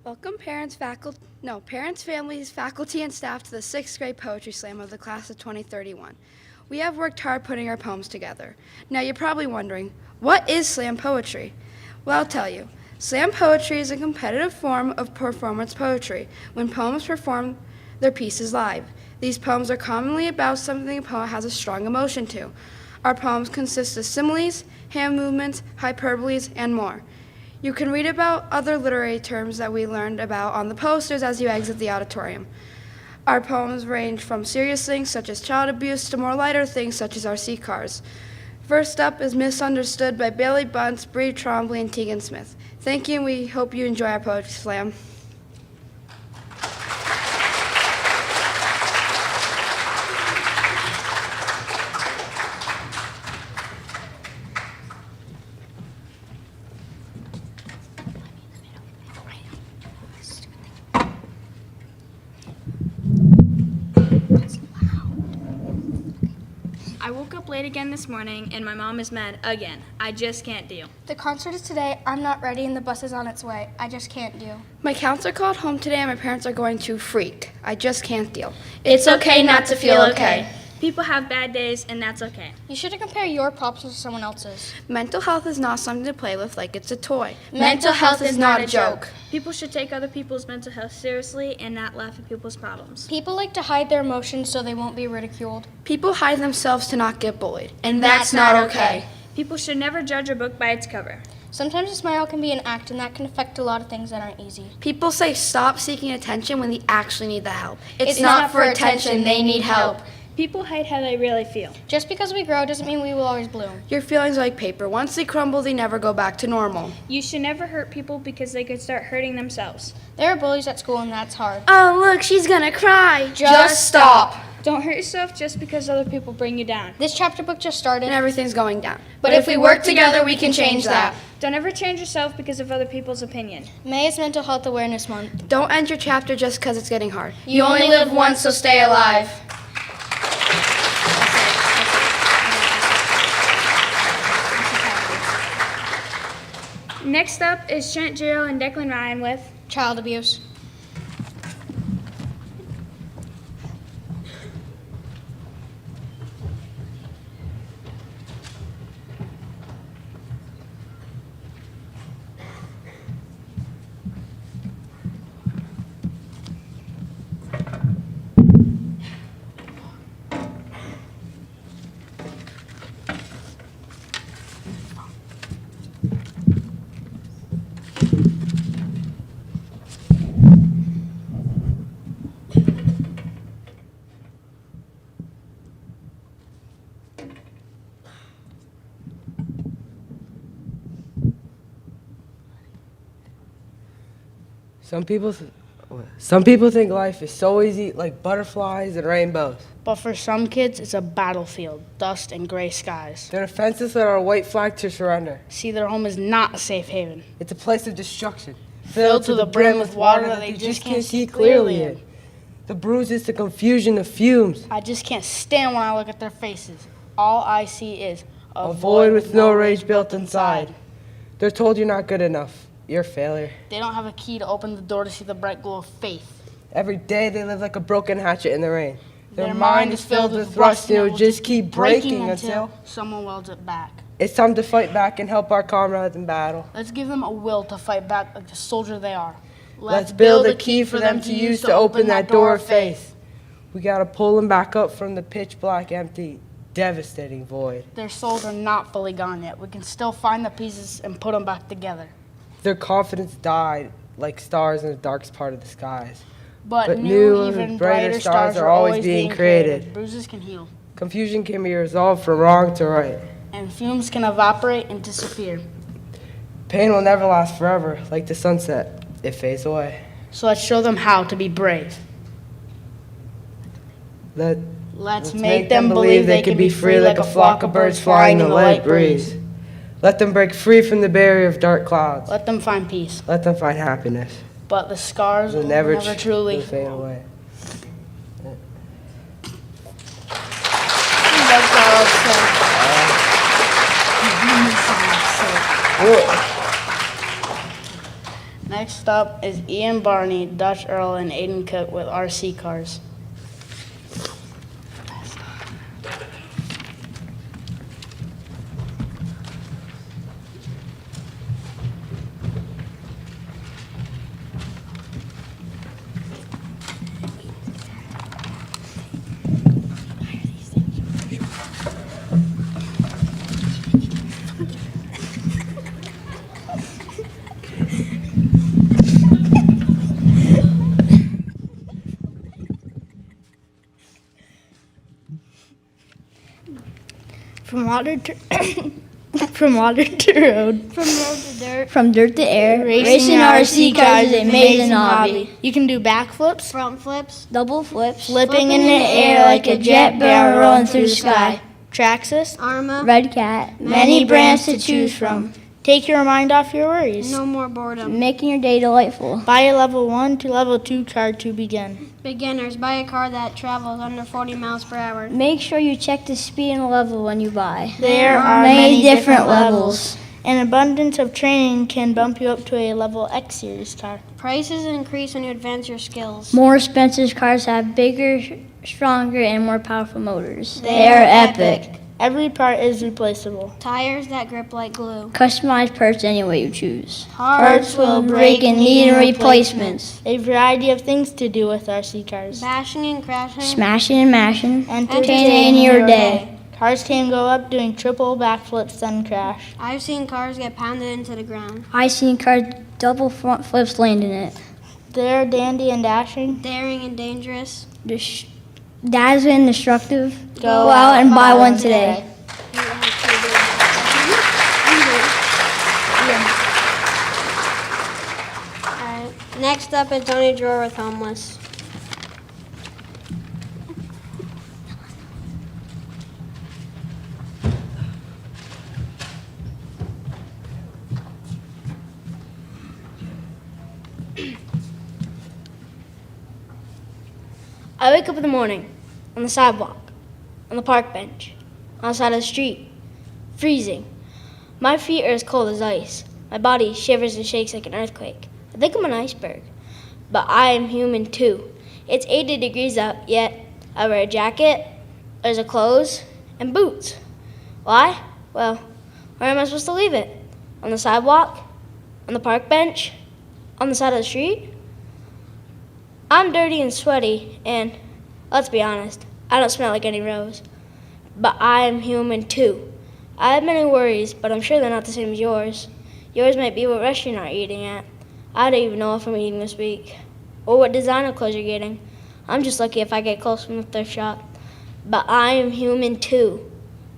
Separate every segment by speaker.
Speaker 1: Welcome parents, families, faculty, and staff to the 6th grade Poetry Slam of the class of 2031. We have worked hard putting our poems together. Now you're probably wondering, what is slam poetry? Well, I'll tell you. Slam poetry is a competitive form of performance poetry when poems perform their pieces live. These poems are commonly about something a poet has a strong emotion to. Our poems consist of similes, hand movements, hyperboles, and more. You can read about other literary terms that we learned about on the posters as you exit the auditorium. Our poems range from serious things such as child abuse to more lighter things such as RC cars. First up is Misunderstood by Bailey Bunce, Bree Trombley, and Tegan Smith. Thank you, and we hope you enjoy our Poetry Slam.
Speaker 2: I woke up late again this morning and my mom is mad again. I just can't deal.
Speaker 3: The concert is today. I'm not ready and the bus is on its way. I just can't deal.
Speaker 1: My counselor called home today and my parents are going to freak. I just can't deal. It's okay not to feel okay.
Speaker 2: People have bad days and that's okay.
Speaker 3: You shouldn't compare your problems to someone else's.
Speaker 1: Mental health is not something to play with like it's a toy.
Speaker 3: Mental health is not a joke.
Speaker 2: People should take other people's mental health seriously and not laugh at people's problems.
Speaker 3: People like to hide their emotions so they won't be ridiculed.
Speaker 1: People hide themselves to not get bullied, and that's not okay.
Speaker 2: People should never judge a book by its cover.
Speaker 3: Sometimes a smile can be an act and that can affect a lot of things that aren't easy.
Speaker 1: People say stop seeking attention when they actually need the help.
Speaker 3: It's not for attention, they need help.
Speaker 2: People hide how they really feel.
Speaker 3: Just because we grow doesn't mean we will always bloom.
Speaker 1: Your feelings are like paper. Once they crumble, they never go back to normal.
Speaker 2: You should never hurt people because they could start hurting themselves.
Speaker 3: There are bullies at school and that's hard.
Speaker 1: Oh, look, she's gonna cry.
Speaker 3: Just stop.
Speaker 2: Don't hurt yourself just because other people bring you down.
Speaker 3: This chapter book just started.
Speaker 1: And everything's going down.
Speaker 3: But if we work together, we can change that.
Speaker 2: Don't ever change yourself because of other people's opinion.
Speaker 3: May is Mental Health Awareness Month.
Speaker 1: Don't end your chapter just because it's getting hard.
Speaker 3: You only live once, so stay alive.
Speaker 2: Next up is Trent Giro and Declan Ryan with
Speaker 3: Child abuse.
Speaker 4: Some people think life is so easy, like butterflies and rainbows.
Speaker 5: But for some kids, it's a battlefield, dust and gray skies.
Speaker 4: They're defenseless without a white flag to surrender.
Speaker 5: See, their home is not a safe haven.
Speaker 4: It's a place of destruction,
Speaker 5: Filled to the brim with water that they just can't see clearly in.
Speaker 4: The bruises, the confusion, the fumes.
Speaker 5: I just can't stand when I look at their faces. All I see is
Speaker 4: A void with no rage built inside. They're told you're not good enough. You're a failure.
Speaker 5: They don't have a key to open the door to see the bright glow of faith.
Speaker 4: Every day they live like a broken hatchet in the rain. Their mind is filled with rust and it will just keep breaking until
Speaker 5: someone welds it back.
Speaker 4: it's time to fight back and help our comrades in battle.
Speaker 5: Let's give them a will to fight back like the soldier they are.
Speaker 4: Let's build a key for them to use to open that door of faith. We gotta pull them back up from the pitch black, empty, devastating void.
Speaker 5: Their souls are not fully gone yet. We can still find the pieces and put them back together.
Speaker 4: Their confidence died like stars in the darkest part of the skies.
Speaker 5: But
Speaker 4: new
Speaker 5: new,
Speaker 4: and
Speaker 5: even
Speaker 4: brighter
Speaker 5: brighter
Speaker 4: stars
Speaker 5: stars
Speaker 4: are
Speaker 5: are
Speaker 4: always
Speaker 5: always
Speaker 4: being
Speaker 5: being
Speaker 4: created.
Speaker 5: created. Bruises can heal,
Speaker 4: Confusion can be resolved from wrong to right.
Speaker 5: and fumes can evaporate and disappear.
Speaker 4: Pain will never last forever, like the sunset. It fades away.
Speaker 5: So let's show them how to be brave.
Speaker 4: Let's
Speaker 5: make them believe they can be free like a flock of birds flying in the light breeze.
Speaker 4: Let them break free from the barrier of dark clouds.
Speaker 5: Let them find peace.
Speaker 4: Let them find happiness.
Speaker 5: But the scars
Speaker 4: Will
Speaker 5: will
Speaker 4: never
Speaker 5: never truly
Speaker 4: fade away.
Speaker 5: Next up is Ian Barney, Dutch Earl, and Aiden Cook with RC cars.
Speaker 6: From water to from water to road, from dirt to air, racing RC cars is an amazing hobby. You can do backflips,
Speaker 3: Front flips,
Speaker 6: double flips, flipping in the air like a jet barrel rolling through the sky. Traxxas,
Speaker 3: Arma,
Speaker 6: Red Cat, many brands to choose from. Take your mind off your worries,
Speaker 3: no more boredom.
Speaker 6: making your day delightful. Buy a level 1 to level 2 car to begin.
Speaker 3: Beginners, buy a car that travels under 40 miles per hour.
Speaker 6: Make sure you check the speed and level when you buy.
Speaker 3: There are
Speaker 6: many different levels.
Speaker 5: An abundance of training can bump you up to a level X series car.
Speaker 3: Prices increase when you advance your skills.
Speaker 6: More expensive cars have bigger, stronger, and more powerful motors. They are epic.
Speaker 5: Every part is replaceable.
Speaker 3: Tires that grip like glue.
Speaker 6: Customized parts any way you choose.
Speaker 3: Parts
Speaker 6: will break and need replacements.
Speaker 5: A variety of things to do with RC cars.
Speaker 3: Bashing and crashing.
Speaker 6: Smashing and mashing.
Speaker 5: Entertaining
Speaker 6: your day.
Speaker 5: Cars can go up doing triple backflips then crash.
Speaker 3: I've seen cars get pounded into the ground.
Speaker 6: I seen cars double front flips landing it.
Speaker 5: They're dandy and dashing.
Speaker 3: Daring and dangerous.
Speaker 6: Dazzling and destructive. Go out and buy one today.
Speaker 3: Alright. Next up is Tony Drawer with Homeless.
Speaker 7: I wake up in the morning, on the sidewalk, on the park bench, on the side of the street, freezing. My feet are as cold as ice. My body shivers and shakes like an earthquake. I think I'm an iceberg. But I am human too. It's 80 degrees out, yet I wear a jacket, layers of clothes, and boots. Why? Well, where am I supposed to leave it? On the sidewalk? On the park bench? On the side of the street? I'm dirty and sweaty, and let's be honest, I don't smell like any rose. But I am human too. I have many worries, but I'm sure they're not the same as yours. Yours might be what restaurant you're eating at. I don't even know if I'm eating this week, or what designer clothes you're getting. I'm just lucky if I get close from the thrift shop. But I am human too.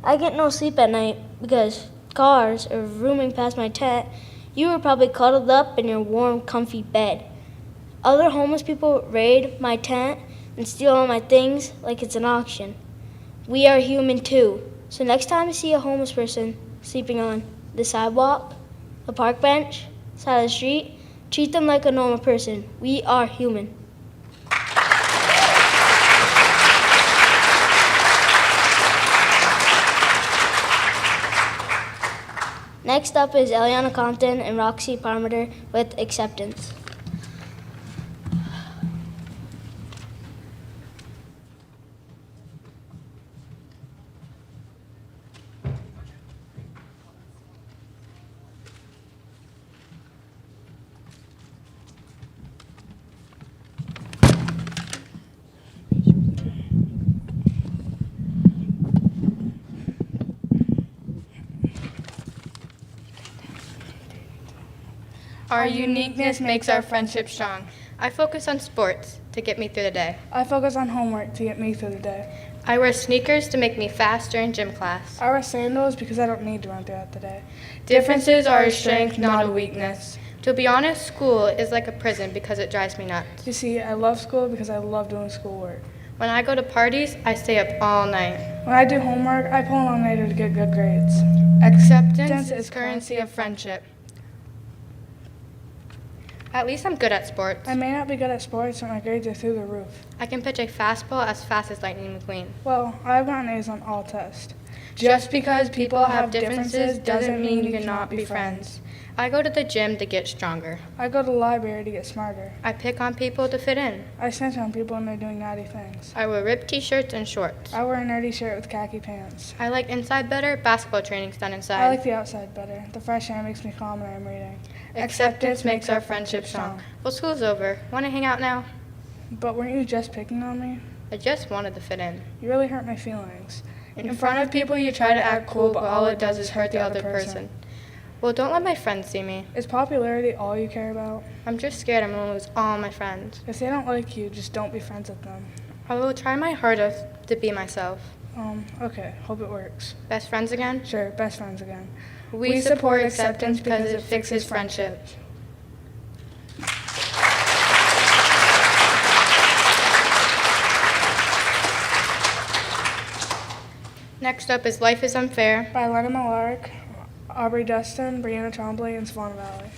Speaker 7: I get no sleep at night because cars are rooming past my tent. You were probably cuddled up in your warm, comfy bed. Other homeless people raid my tent and steal all my things like it's an auction. We are human too. So next time you see a homeless person sleeping on the sidewalk, the park bench, side of the street, treat them like a normal person. We are human. Next up is Eliana Compton and Roxy Parmenter with Acceptance.
Speaker 8: Our uniqueness makes our friendship strong. I focus on sports to get me through the day.
Speaker 9: I focus on homework to get me through the day.
Speaker 8: I wear sneakers to make me faster in gym class.
Speaker 9: I wear sandals because I don't need to run throughout the day.
Speaker 8: Differences are a strength, not a weakness. To be honest, school is like a prison because it drives me nuts.
Speaker 9: You see, I love school because I love doing schoolwork.
Speaker 8: When I go to parties, I stay up all night.
Speaker 9: When I do homework, I pull an all-nighter to get good grades.
Speaker 8: Acceptance is currency of friendship. At least I'm good at sports.
Speaker 9: I may not be good at sports, but my grades are through the roof.
Speaker 8: I can pitch a fastball as fast as Lightning McQueen.
Speaker 9: Well, I've gotten A's on all tests.
Speaker 8: Just because people have differences doesn't mean you cannot be friends. I go to the gym to get stronger.
Speaker 9: I go to the library to get smarter.
Speaker 8: I pick on people to fit in.
Speaker 9: I snitch on people when they're doing naughty things.
Speaker 8: I wear ripped t-shirts and shorts.
Speaker 9: I wear a nerdy shirt with khaki pants.
Speaker 8: I like inside better, basketball training's done inside.
Speaker 9: I like the outside better. The fresh air makes me calm when I'm reading.
Speaker 8: Acceptance makes our friendship strong. Well, school's over. Want to hang out now?
Speaker 9: But weren't you just picking on me?
Speaker 8: I just wanted to fit in.
Speaker 9: You really hurt my feelings.
Speaker 8: In front of people, you try to act cool, but all it does is hurt the other person. Well, don't let my friends see me.
Speaker 9: Is popularity all you care about?
Speaker 8: I'm just scared I'm gonna lose all my friends.
Speaker 9: If they don't like you, just don't be friends with them.
Speaker 8: I will try my hardest to be myself.
Speaker 9: Okay, hope it works.
Speaker 8: Best friends again?
Speaker 9: Sure, best friends again.
Speaker 8: We support acceptance because it fixes friendship. Next up is Life is Unfair.
Speaker 9: By Lena Malark, Aubrey Dustin, Brianna Trombley, and Swan Valley.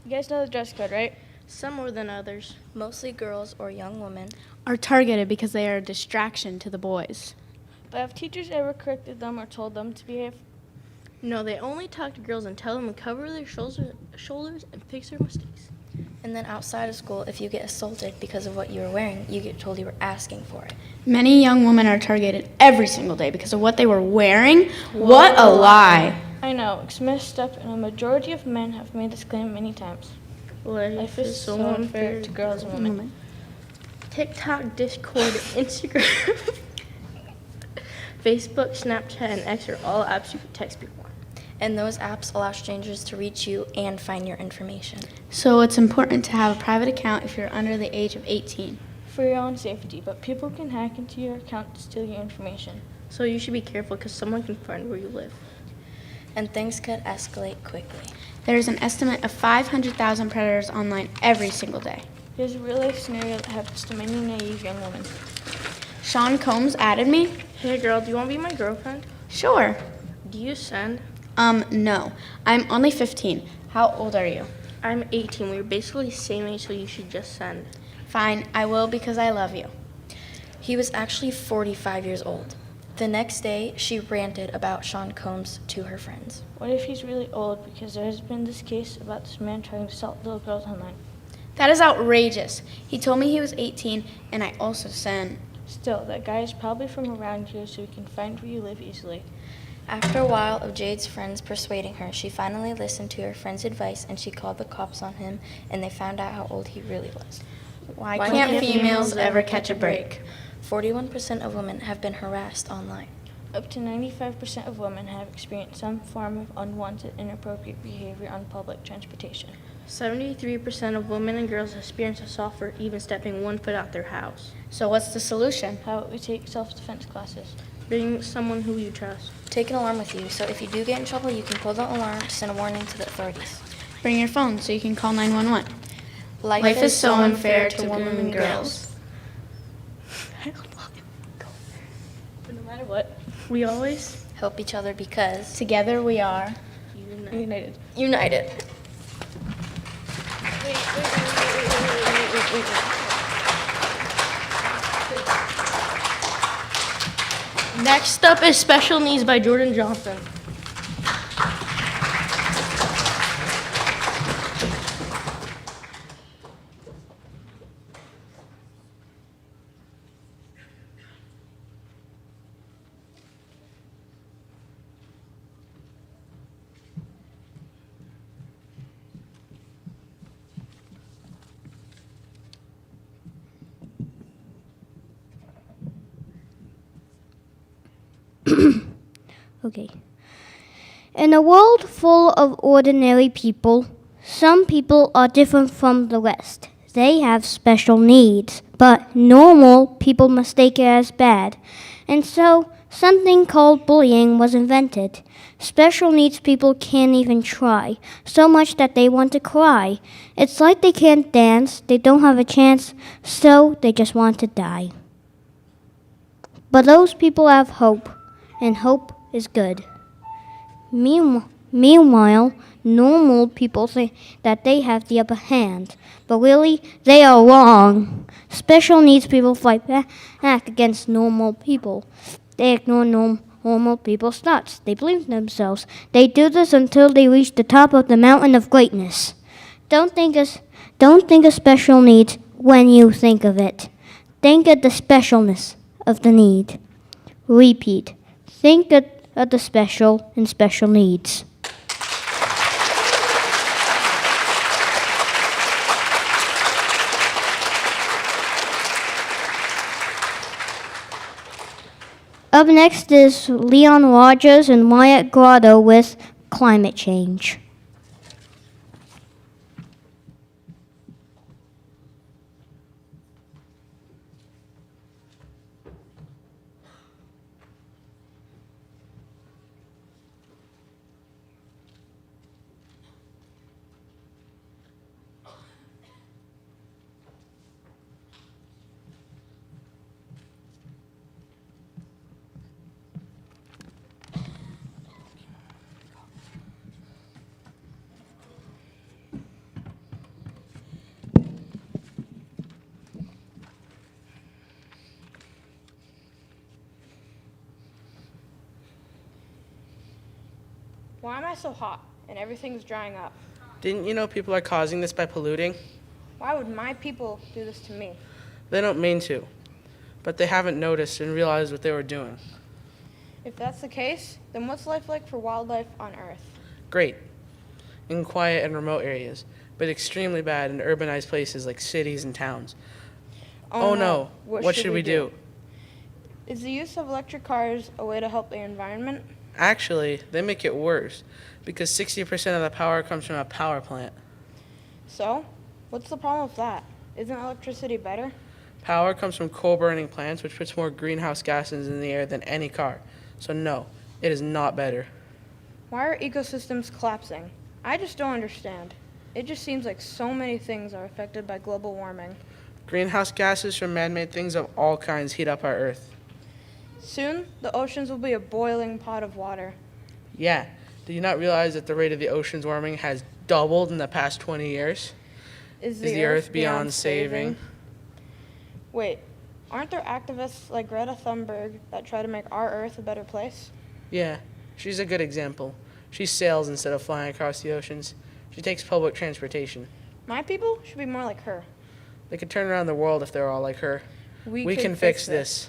Speaker 6: You guys know the dress code, right?
Speaker 2: Some more than others.
Speaker 3: Mostly girls or young women.
Speaker 5: Are targeted because they are a distraction to the boys.
Speaker 6: But have teachers ever corrected them or told them to behave?
Speaker 2: No, they only talk to girls and tell them to cover their shoulders and fix their mistakes.
Speaker 3: And then outside of school, if you get assaulted because of what you were wearing, you get told you were asking for it.
Speaker 5: Many young women are targeted every single day because of what they were wearing. What a lie.
Speaker 6: I know, it's messed up, and a majority of men have made this claim many times.
Speaker 2: Life is so unfair
Speaker 6: to girls and women.
Speaker 2: TikTok, Discord, Instagram, Facebook, Snapchat, and X are all apps you can text people on.
Speaker 3: And those apps allow strangers to reach you and find your information.
Speaker 5: So it's important to have a private account if you're under the age of 18.
Speaker 6: For your own safety, but people can hack into your account to steal your information.
Speaker 2: So you should be careful because someone can find where you live.
Speaker 3: And things could escalate quickly.
Speaker 5: There's an estimate of 500,000 predators online every single day.
Speaker 6: Here's a real-life scenario that happens to many naive young women.
Speaker 5: Sean Combs added me.
Speaker 2: Hey girl, do you want to be my girlfriend?
Speaker 5: Sure.
Speaker 2: Do you send?
Speaker 5: No. I'm only 15. How old are you?
Speaker 2: I'm 18. We're basically the same age, so you should just send.
Speaker 5: Fine, I will because I love you.
Speaker 3: He was actually 45 years old. The next day, she ranted about Sean Combs to her friends.
Speaker 6: What if he's really old? Because there has been this case about this man trying to assault little girls online.
Speaker 5: That is outrageous. He told me he was 18, and I also sent.
Speaker 6: Still, that guy is probably from around here, so he can find where you live easily.
Speaker 3: After a while of Jade's friends persuading her, she finally listened to her friend's advice and she called the cops on him, and they found out how old he really was.
Speaker 5: Why can't females ever catch a break?
Speaker 3: 41% of women have been harassed online.
Speaker 6: Up to 95% of women have experienced some form of unwanted, inappropriate behavior on public transportation.
Speaker 2: 73% of women and girls experience assault for even stepping 1 foot out their house.
Speaker 5: So what's the solution?
Speaker 6: How about we take self-defense classes?
Speaker 2: Bring someone who you trust.
Speaker 3: Take an alarm with you, so if you do get in trouble, you can pull the alarm to send a warning to the authorities.
Speaker 5: Bring your phone so you can call 911.
Speaker 3: Life is so unfair to women and girls.
Speaker 6: But no matter what,
Speaker 2: We always
Speaker 3: Help each other because
Speaker 5: Together we are.
Speaker 6: united.
Speaker 3: united.
Speaker 2: Next up is Special Needs by Jordan Johnson.
Speaker 7: Okay.
Speaker 6: In a world full of ordinary people, some people are different from the rest. They have special needs, but normal people mistake it as bad. And so, something called bullying was invented. Special needs people can't even try, so much that they want to cry. It's like they can't dance, they don't have a chance, so they just want to die. But those people have hope, and hope is good. Meanwhile, normal people think that they have the upper hand, but really, they are wrong. Special needs people fight back against normal people. They ignore normal people's thoughts. They believe in themselves. They do this until they reach the top of the mountain of greatness. Don't think of special needs when you think of it. Think of the specialness of the need. Repeat. Think of the special and special needs. Up next is Leon Rogers and Wyatt Grotto with Climate Change.
Speaker 10: Why am I so hot and everything's drying up?
Speaker 4: Didn't you know people are causing this by polluting?
Speaker 10: Why would my people do this to me?
Speaker 4: They don't mean to, but they haven't noticed and realized what they were doing.
Speaker 10: If that's the case, then what's life like for wildlife on Earth?
Speaker 4: Great, in quiet and remote areas, but extremely bad in urbanized places like cities and towns. Oh no, what should we do?
Speaker 10: Is the use of electric cars a way to help the environment?
Speaker 4: Actually, they make it worse because 60% of the power comes from a power plant.
Speaker 10: So, what's the problem with that? Isn't electricity better?
Speaker 4: Power comes from coal-burning plants, which puts more greenhouse gases in the air than any car. So no, it is not better.
Speaker 10: Why are ecosystems collapsing? I just don't understand. It just seems like so many things are affected by global warming.
Speaker 4: Greenhouse gases from man-made things of all kinds heat up our Earth.
Speaker 10: Soon, the oceans will be a boiling pot of water.
Speaker 4: Yeah, do you not realize that the rate of the ocean's warming has doubled in the past 20 years?
Speaker 10: Is
Speaker 4: the Earth beyond saving?
Speaker 10: Wait, aren't there activists like Greta Thunberg that try to make our Earth a better place?
Speaker 4: Yeah, she's a good example. She sails instead of flying across the oceans. She takes public transportation.
Speaker 10: My people should be more like her.
Speaker 4: They could turn around the world if they were all like her. We can fix this.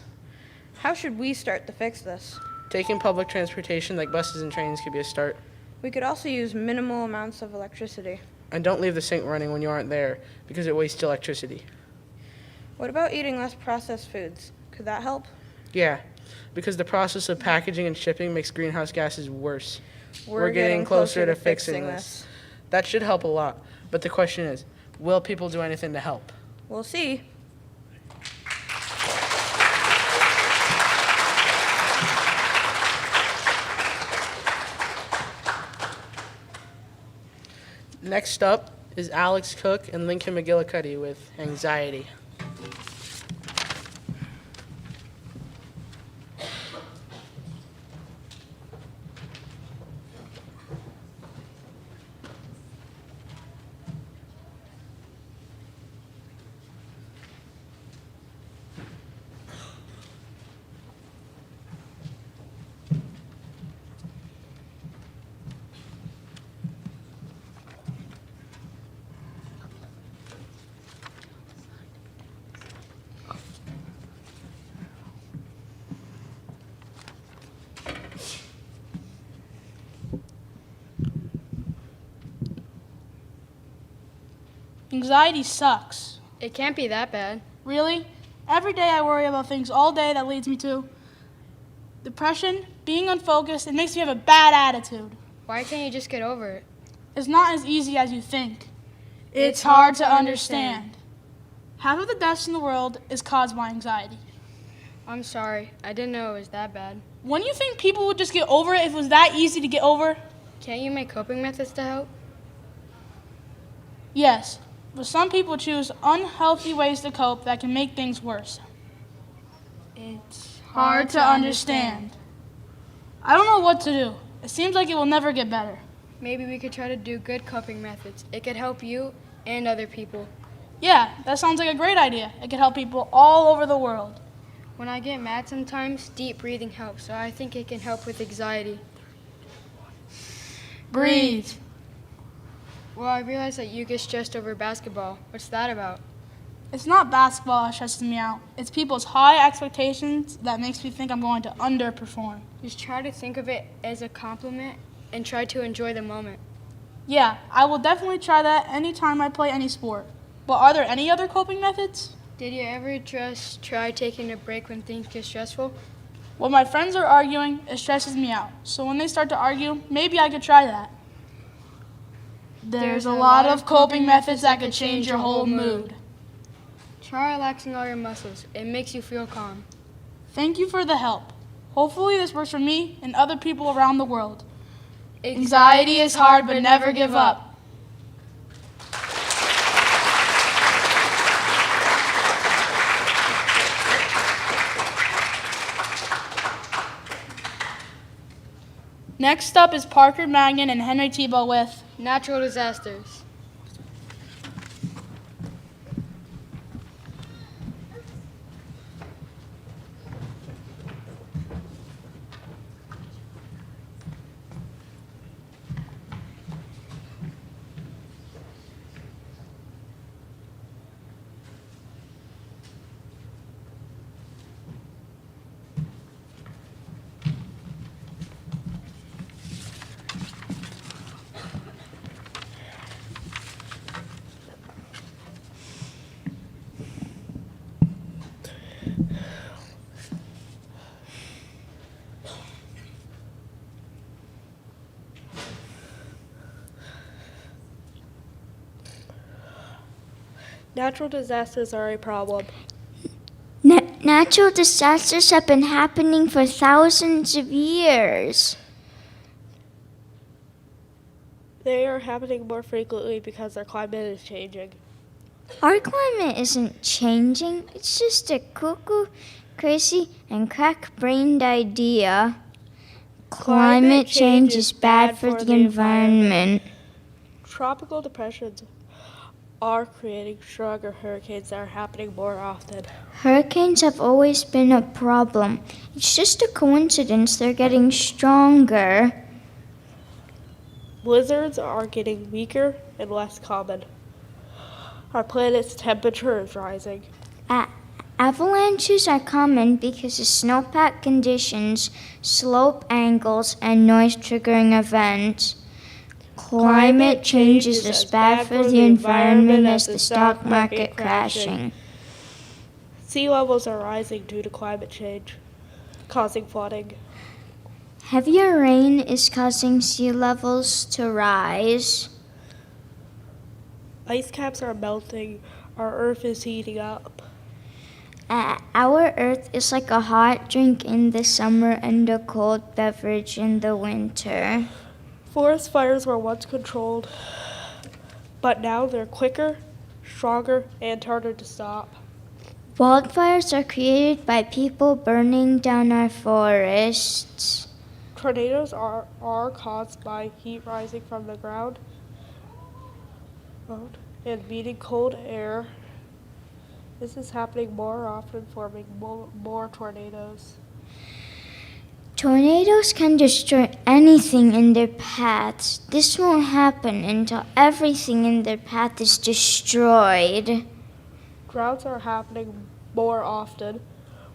Speaker 10: How should we start to fix this?
Speaker 4: Taking public transportation like buses and trains could be a start.
Speaker 10: We could also use minimal amounts of electricity.
Speaker 4: And don't leave the sink running when you aren't there because it wastes electricity.
Speaker 10: What about eating less processed foods? Could that help?
Speaker 4: Yeah, because the process of packaging and shipping makes greenhouse gases worse.
Speaker 10: We're
Speaker 4: getting closer to fixing this. That should help a lot. But the question is, will people do anything to help?
Speaker 10: We'll see.
Speaker 4: Next up is Alex Cook and Lincoln McGillicuddy with Anxiety.
Speaker 5: Anxiety sucks.
Speaker 8: It can't be that bad.
Speaker 5: Really? Every day I worry about things all day that leads me to depression, being unfocused, and makes me have a bad attitude.
Speaker 8: Why can't you just get over it?
Speaker 5: It's not as easy as you think. It's hard to understand. Half of the deaths in the world is caused by anxiety.
Speaker 8: I'm sorry. I didn't know it was that bad.
Speaker 5: When you think people would just get over it if it was that easy to get over?
Speaker 8: Can't you make coping methods to help?
Speaker 5: Yes, but some people choose unhealthy ways to cope that can make things worse. It's hard to understand. I don't know what to do. It seems like it will never get better.
Speaker 8: Maybe we could try to do good coping methods. It could help you and other people.
Speaker 5: Yeah, that sounds like a great idea. It could help people all over the world.
Speaker 8: When I get mad sometimes, deep breathing helps, so I think it can help with anxiety.
Speaker 5: Breathe.
Speaker 8: Well, I realized that you get stressed over basketball. What's that about?
Speaker 5: It's not basketball that stresses me out. It's people's high expectations that makes me think I'm going to underperform.
Speaker 8: Just try to think of it as a compliment and try to enjoy the moment.
Speaker 5: Yeah, I will definitely try that anytime I play any sport. But are there any other coping methods?
Speaker 8: Did you ever just try taking a break when things get stressful?
Speaker 5: When my friends are arguing, it stresses me out. So when they start to argue, maybe I could try that. There's a lot of coping methods that could change your whole mood.
Speaker 8: Try relaxing all your muscles. It makes you feel calm.
Speaker 5: Thank you for the help. Hopefully this works for me and other people around the world. Anxiety is hard, but never give up. Next up is Parker Magnan and Henry Tebow with
Speaker 8: Natural disasters.
Speaker 10: Natural disasters are a problem.
Speaker 6: Natural disasters have been happening for thousands of years.
Speaker 10: They are happening more frequently because our climate is changing.
Speaker 6: Our climate isn't changing. It's just a cuckoo, crazy, and crack-brained idea. Climate change is bad for the environment.
Speaker 10: Tropical depressions are creating stronger hurricanes that are happening more often.
Speaker 6: Hurricanes have always been a problem. It's just a coincidence they're getting stronger.
Speaker 10: Blizzards are getting weaker and less common. Our planet's temperature is rising.
Speaker 6: Avalanches are common because of snowpack conditions, slope angles, and noise-triggering events. Climate change is as bad for the environment as the stock market crashing.
Speaker 10: Sea levels are rising due to climate change, causing flooding.
Speaker 6: Heavier rain is causing sea levels to rise.
Speaker 10: Ice caps are melting. Our Earth is heating up.
Speaker 6: Our Earth is like a hot drink in the summer and a cold beverage in the winter.
Speaker 10: Forest fires were once controlled, but now they're quicker, stronger, and harder to stop.
Speaker 6: Wildfires are created by people burning down our forests.
Speaker 10: Tornadoes are caused by heat rising from the ground and meeting cold air. This is happening more often, forming more tornadoes.
Speaker 6: Tornadoes can destroy anything in their paths. This won't happen until everything in their path is destroyed.
Speaker 10: Droughts are happening more often.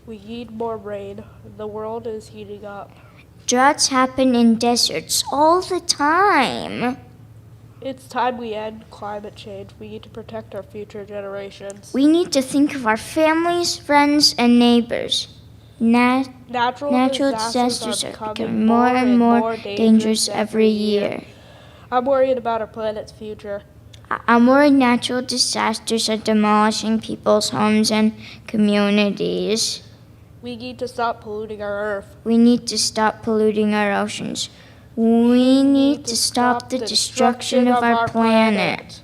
Speaker 10: We need more rain. The world is heating up.
Speaker 6: Droughts happen in deserts all the time.
Speaker 10: It's time we end climate change. We need to protect our future generations.
Speaker 6: We need to think of our families, friends, and neighbors.
Speaker 9: Natural
Speaker 6: disasters are becoming more and more dangerous every year.
Speaker 9: I'm worried about our planet's future.
Speaker 6: I'm worried natural disasters are demolishing people's homes and communities.
Speaker 9: We need to stop polluting our Earth.
Speaker 6: We need to stop polluting our oceans. We need to stop the destruction of our planet.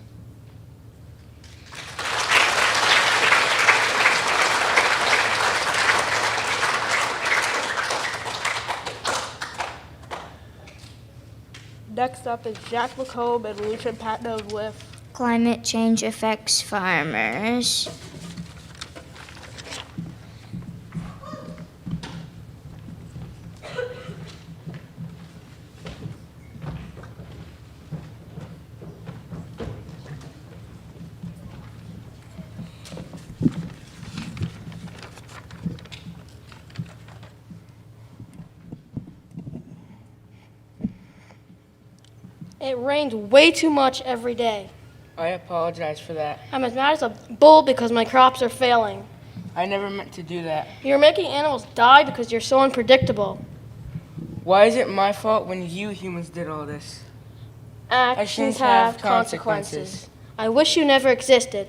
Speaker 9: Next up is Jack McComb and Lucian Patnode with
Speaker 6: Climate change affects farmers.
Speaker 2: It rains way too much every day.
Speaker 4: I apologize for that.
Speaker 2: I'm as mad as a bull because my crops are failing.
Speaker 4: I never meant to do that.
Speaker 2: You're making animals die because you're so unpredictable.
Speaker 4: Why is it my fault when you humans did all this?
Speaker 2: Actions have consequences. I wish you never existed.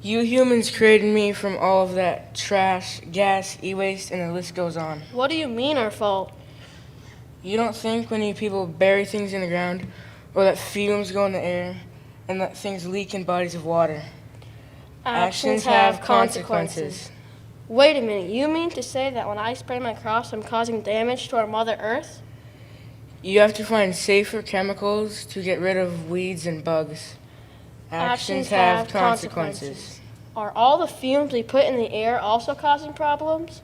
Speaker 4: You humans created me from all of that trash, gas, e-waste, and the list goes on.
Speaker 2: What do you mean our fault?
Speaker 4: You don't think when you people bury things in the ground or let fumes go in the air and let things leak in bodies of water? Actions have consequences.
Speaker 2: Wait a minute, you mean to say that when I spray my crops I'm causing damage to our Mother Earth?
Speaker 4: You have to find safer chemicals to get rid of weeds and bugs. Actions have consequences.
Speaker 2: Are all the fumes we put in the air also causing problems?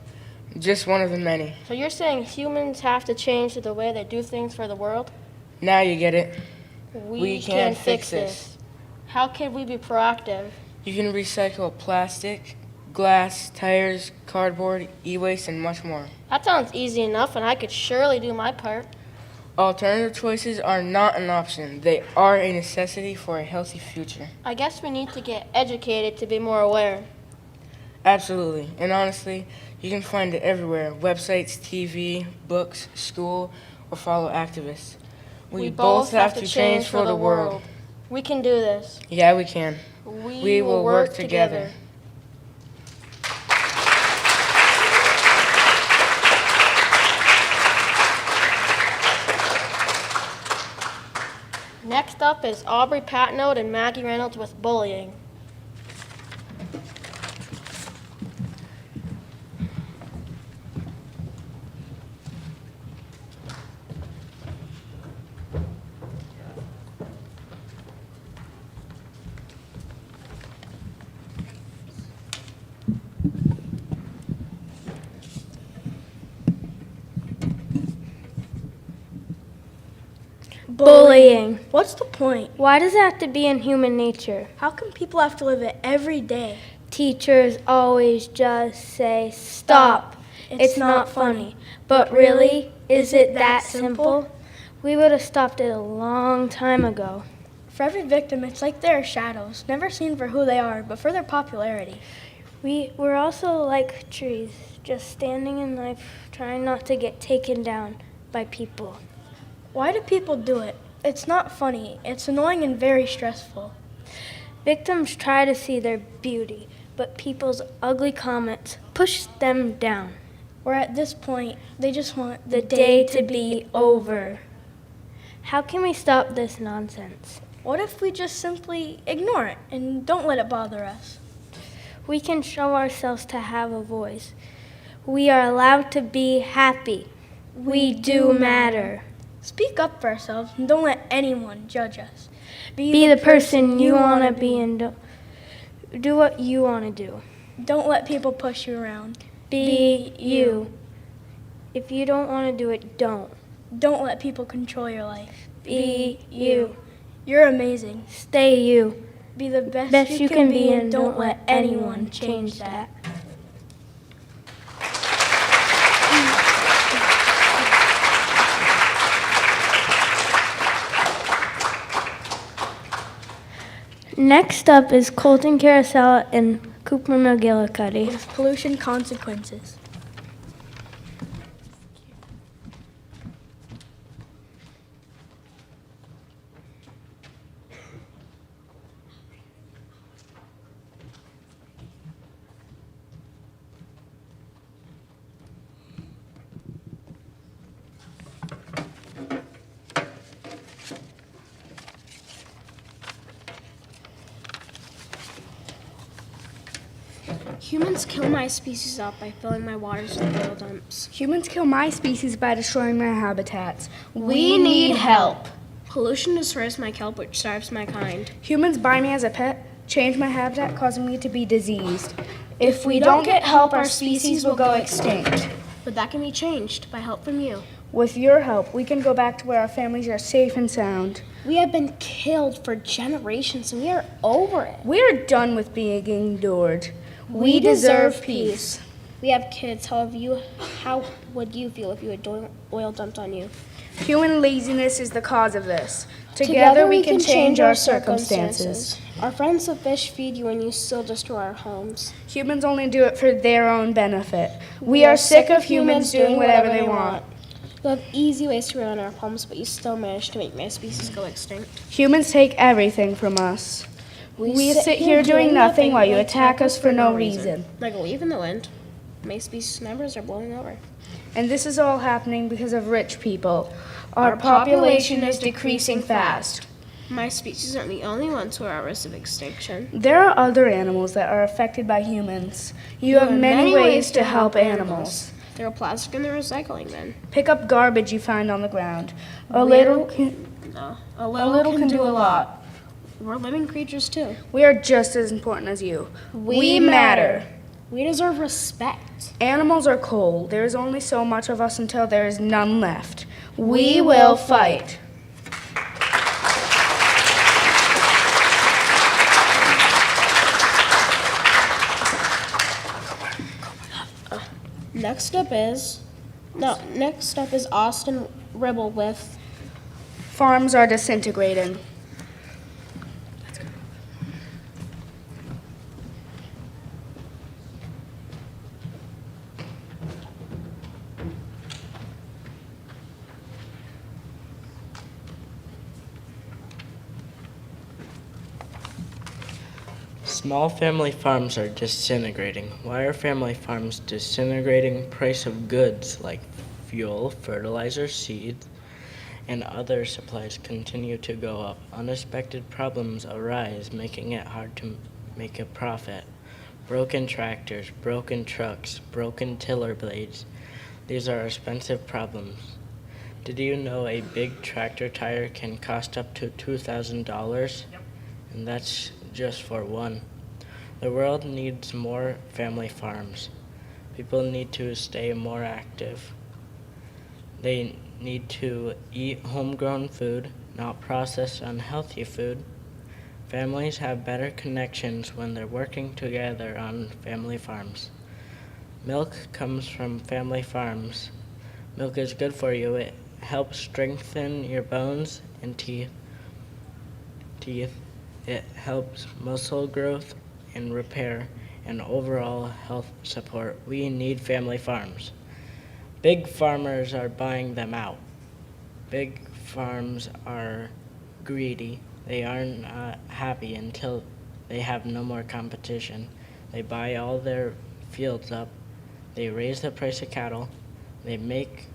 Speaker 4: Just one of the many.
Speaker 2: So you're saying humans have to change the way they do things for the world?
Speaker 4: Now you get it.
Speaker 2: We can fix this. How can we be proactive?
Speaker 4: You can recycle plastic, glass, tires, cardboard, e-waste, and much more.
Speaker 2: That sounds easy enough, and I could surely do my part.
Speaker 4: Alternative choices are not an option. They are a necessity for a healthy future.
Speaker 2: I guess we need to get educated to be more aware.
Speaker 4: Absolutely. And honestly, you can find it everywhere. Websites, TV, books, school, or follow activists. We both have to change for the world.
Speaker 2: We can do this.
Speaker 4: Yeah, we can.
Speaker 2: We will work together. Next up is Aubrey Patnode and Maggie Reynolds with bullying.
Speaker 7: Bullying.
Speaker 11: What's the point?
Speaker 7: Why does it have to be in human nature?
Speaker 11: How come people have to live it every day?
Speaker 7: Teachers always just say, stop. It's not funny. But really, is it that simple? We would have stopped it a long time ago.
Speaker 11: For every victim, it's like they're shadows, never seen for who they are, but for their popularity.
Speaker 7: We're also like trees, just standing in life, trying not to get taken down by people.
Speaker 11: Why do people do it? It's not funny. It's annoying and very stressful.
Speaker 7: Victims try to see their beauty, but people's ugly comments push them down.
Speaker 11: Or at this point, they just want
Speaker 7: The day to be over. How can we stop this nonsense?
Speaker 11: What if we just simply ignore it and don't let it bother us?
Speaker 7: We can show ourselves to have a voice. We are allowed to be happy. We do matter.
Speaker 11: Speak up for ourselves and don't let anyone judge us.
Speaker 7: Be the person you want to be and do what you want to do.
Speaker 11: Don't let people push you around.
Speaker 7: Be you. If you don't want to do it, don't.
Speaker 11: Don't let people control your life.
Speaker 7: Be you.
Speaker 11: You're amazing.
Speaker 7: Stay you.
Speaker 11: Be the best
Speaker 7: You can be and don't let anyone change that. Next up is Colton Carousel and Cooper McGillicuddy.
Speaker 11: With pollution consequences. Humans kill my species up by filling my waters with oil dumps.
Speaker 12: Humans kill my species by destroying my habitats.
Speaker 11: We need help. Pollution destroys my kelp, which starves my kind.
Speaker 12: Humans buy me as a pet, change my habitat, causing me to be diseased. If we don't get help, our species will go extinct.
Speaker 11: But that can be changed by help from you.
Speaker 12: With your help, we can go back to where our families are safe and sound.
Speaker 11: We have been killed for generations and we are over it.
Speaker 12: We are done with being ignored. We deserve peace.
Speaker 11: We have kids. How would you feel if you had oil dumped on you?
Speaker 12: Human laziness is the cause of this. Together we can change our circumstances.
Speaker 11: Our friends the fish feed you and you still destroy our homes.
Speaker 12: Humans only do it for their own benefit. We are sick of humans doing whatever they want.
Speaker 11: You have easy ways to ruin our homes, but you still manage to make my species go extinct.
Speaker 12: Humans take everything from us. We sit here doing nothing while you attack us for no reason.
Speaker 11: Like a leaf in the wind. My species numbers are blowing over.
Speaker 12: And this is all happening because of rich people. Our population is decreasing fast.
Speaker 11: My species aren't the only ones who are at risk of extinction.
Speaker 12: There are other animals that are affected by humans. You have many ways to help animals.
Speaker 11: Throw plastic in the recycling bin.
Speaker 12: Pick up garbage you find on the ground. A little can do a lot.
Speaker 11: We're living creatures too.
Speaker 12: We are just as important as you. We matter.
Speaker 11: We deserve respect.
Speaker 12: Animals are cold. There is only so much of us until there is none left. We will fight.
Speaker 11: Next up is Austin Ribble with
Speaker 12: Farms are disintegrating.
Speaker 13: Small family farms are disintegrating. Why are family farms disintegrating? Price of goods like fuel, fertilizer, seeds, and other supplies continue to go up. Unexpected problems arise, making it hard to make a profit. Broken tractors, broken trucks, broken tiller blades. These are expensive problems. Did you know a big tractor tire can cost up to $2,000? And that's just for one. The world needs more family farms. People need to stay more active. They need to eat homegrown food, not processed unhealthy food. Families have better connections when they're working together on family farms. Milk comes from family farms. Milk is good for you. It helps strengthen your bones and teeth. It helps muscle growth and repair and overall health support. We need family farms. Big farmers are buying them out. Big farms are greedy. They are not happy until they have no more competition. They buy all their fields up. They raise the price of cattle. They make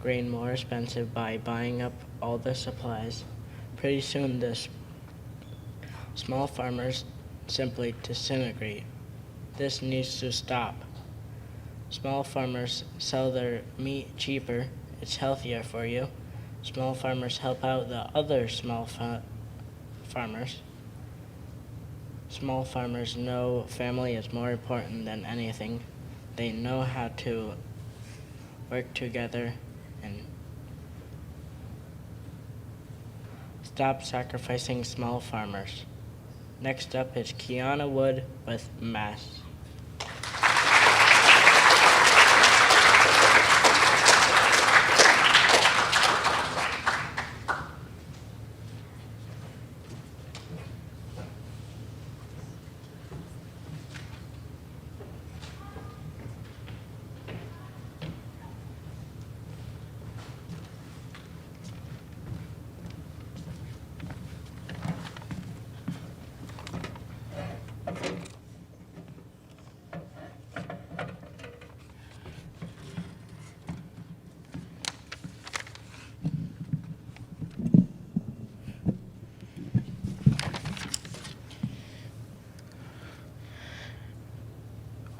Speaker 13: grain more expensive by buying up all the supplies. Pretty soon the small farmers simply disintegrate. This needs to stop. Small farmers sell their meat cheaper. It's healthier for you. Small farmers help out the other small farmers. Small farmers know family is more important than anything. They know how to work together and stop sacrificing small farmers. Next up is Kiana Wood with Mass.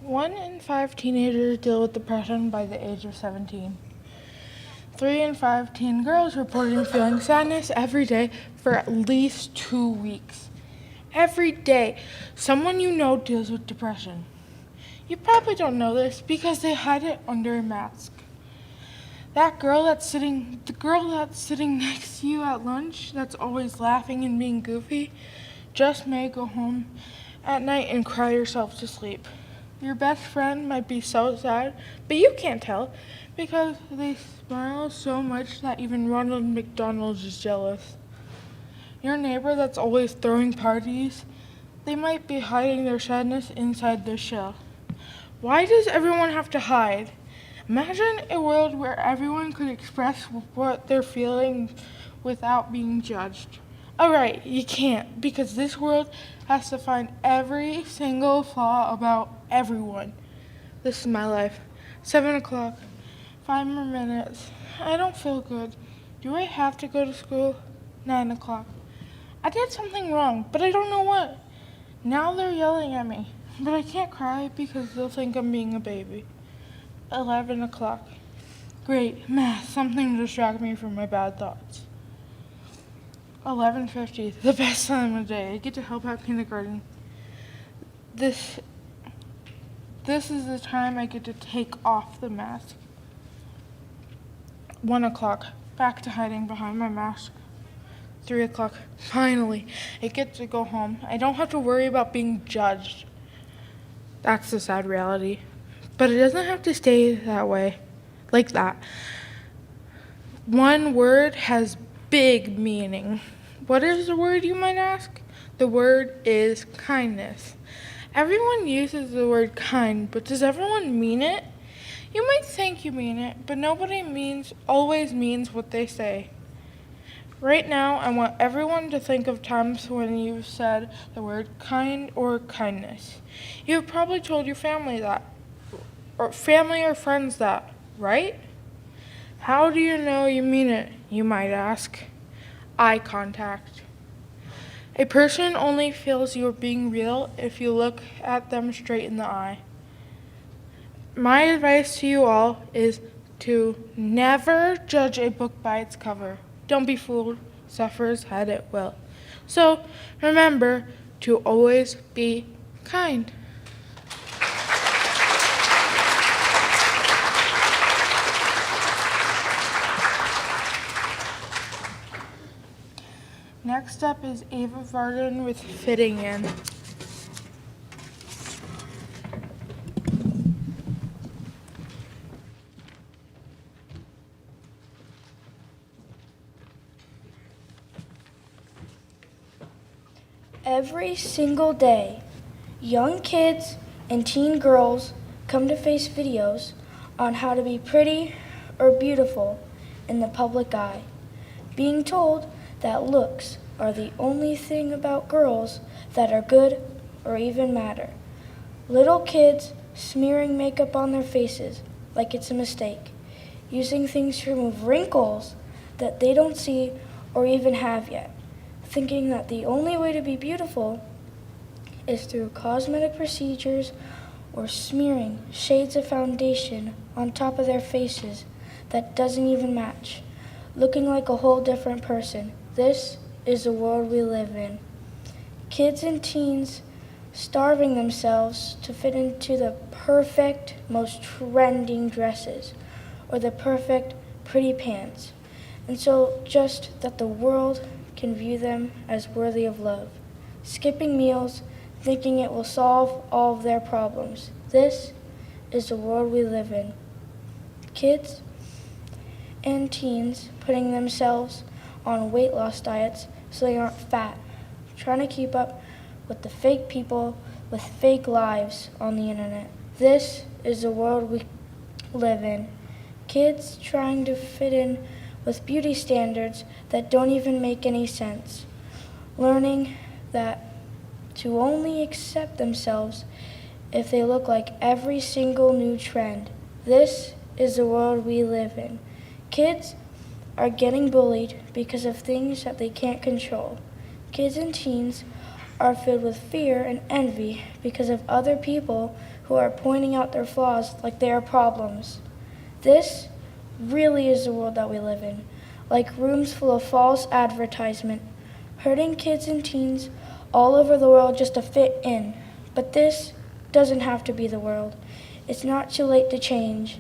Speaker 9: 1 in 5 teenagers deal with depression by the age of 17. 3 in 5 teen girls reporting feeling sadness every day for at least 2 weeks. Every day, someone you know deals with depression. You probably don't know this because they hide it under a mask. The girl that's sitting next to you at lunch, that's always laughing and being goofy, just may go home at night and cry yourself to sleep. Your best friend might be so sad, but you can't tell because they smile so much that even Ronald McDonald is jealous. Your neighbor that's always throwing parties, they might be hiding their sadness inside their shell. Why does everyone have to hide? Imagine a world where everyone could express what they're feeling without being judged. Alright, you can't, because this world has to find every single flaw about everyone. This is my life. 7 o'clock. 5 more minutes. I don't feel good. Do I have to go to school? 9 o'clock. I did something wrong, but I don't know what. Now they're yelling at me, but I can't cry because they'll think I'm being a baby. 11 o'clock. Great, math, something to distract me from my bad thoughts. 11:50, the best time of day. I get to help out kindergarten. This is the time I get to take off the mask. 1 o'clock, back to hiding behind my mask. 3 o'clock, finally, I get to go home. I don't have to worry about being judged. That's the sad reality. But it doesn't have to stay that way, like that. One word has big meaning. What is the word, you might ask? The word is kindness. Everyone uses the word kind, but does everyone mean it? You might think you mean it, but nobody always means what they say. Right now, I want everyone to think of times when you've said the word kind or kindness. You've probably told your family that, or family or friends that, right? How do you know you mean it, you might ask? Eye contact. A person only feels you're being real if you look at them straight in the eye. My advice to you all is to never judge a book by its cover. Don't be fooled. Sufferers had it well. So remember to always be kind. Next up is Ava Varden with Fitting In.
Speaker 11: Every single day, young kids and teen girls come to face videos on how to be pretty or beautiful in the public eye, being told that looks are the only thing about girls that are good or even matter. Little kids smearing makeup on their faces like it's a mistake, using things to remove wrinkles that they don't see or even have yet, thinking that the only way to be beautiful is through cosmetic procedures or smearing shades of foundation on top of their faces that doesn't even match, looking like a whole different person. This is the world we live in. Kids and teens starving themselves to fit into the perfect, most trending dresses or the perfect, pretty pants. And so just that the world can view them as worthy of love, skipping meals, thinking it will solve all of their problems. This is the world we live in. Kids and teens putting themselves on weight loss diets so they aren't fat, trying to keep up with the fake people with fake lives on the internet. This is the world we live in. Kids trying to fit in with beauty standards that don't even make any sense, learning that to only accept themselves if they look like every single new trend. This is the world we live in. Kids are getting bullied because of things that they can't control. Kids and teens are filled with fear and envy because of other people who are pointing out their flaws like they are problems. This really is the world that we live in, like rooms full of false advertisement, hurting kids and teens all over the world just to fit in. But this doesn't have to be the world. It's not too late to change.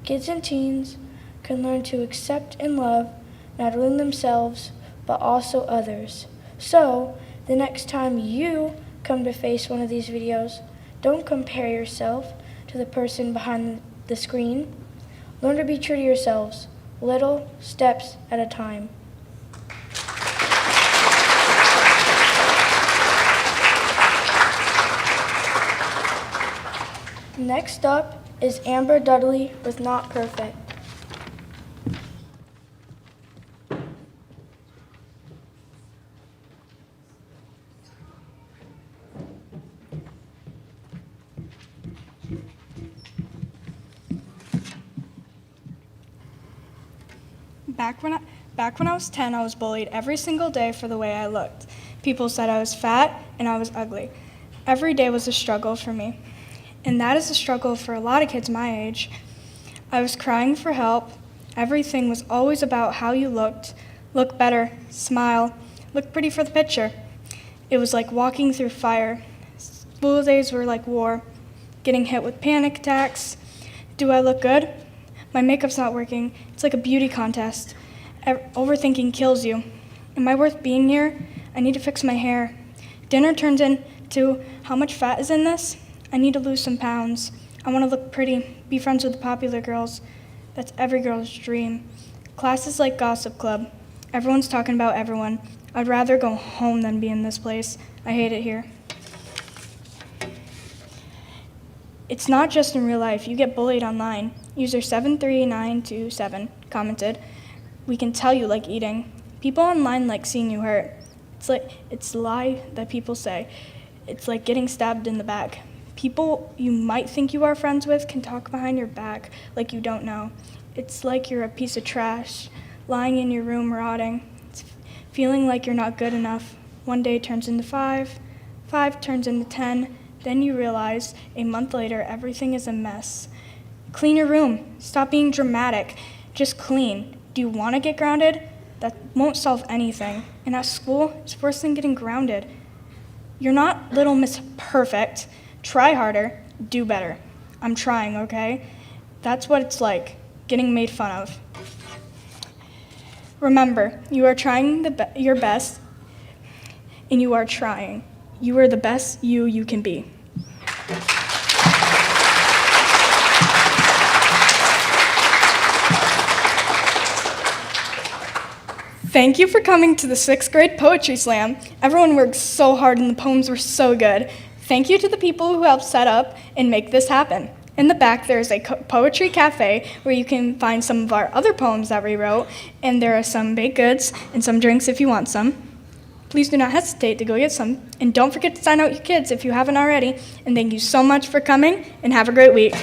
Speaker 11: Kids and teens can learn to accept and love not only themselves, but also others. So, the next time you come to face one of these videos, don't compare yourself to the person behind the screen. Learn to be true to yourselves, little steps at a time. Next up is Amber Dudley with Not Perfect.
Speaker 5: Back when I was 10, I was bullied every single day for the way I looked. People said I was fat and I was ugly. Every day was a struggle for me. And that is a struggle for a lot of kids my age. I was crying for help. Everything was always about how you looked. Look better, smile, look pretty for the picture. It was like walking through fire. School days were like war, getting hit with panic attacks. Do I look good? My makeup's not working. It's like a beauty contest. Overthinking kills you. Am I worth being here? I need to fix my hair. Dinner turns into how much fat is in this? I need to lose some pounds. I want to look pretty, be friends with the popular girls. That's every girl's dream. Class is like gossip club. Everyone's talking about everyone. I'd rather go home than be in this place. I hate it here. It's not just in real life. You get bullied online. User 73927 commented, "We can tell you like eating. People online like seeing you hurt. It's a lie that people say. It's like getting stabbed in the back. People you might think you are friends with can talk behind your back like you don't know. It's like you're a piece of trash, lying in your room rotting. It's feeling like you're not good enough. One day turns into 5, 5 turns into 10, then you realize a month later everything is a mess. Clean your room. Stop being dramatic. Just clean. Do you want to get grounded? That won't solve anything. And at school, it's worse than getting grounded. You're not Little Miss Perfect. Try harder. Do better. I'm trying, okay? That's what it's like, getting made fun of. Remember, you are trying your best, and you are trying. You are the best you can be." Thank you for coming to the 6th grade Poetry Slam. Everyone worked so hard and the poems were so good. Thank you to the people who helped set up and make this happen. In the back, there is a poetry cafe where you can find some of our other poems that we wrote, and there are some baked goods and some drinks if you want some. Please do not hesitate to go get some, and don't forget to sign out your kids if you haven't already. And thank you so much for coming, and have a great week.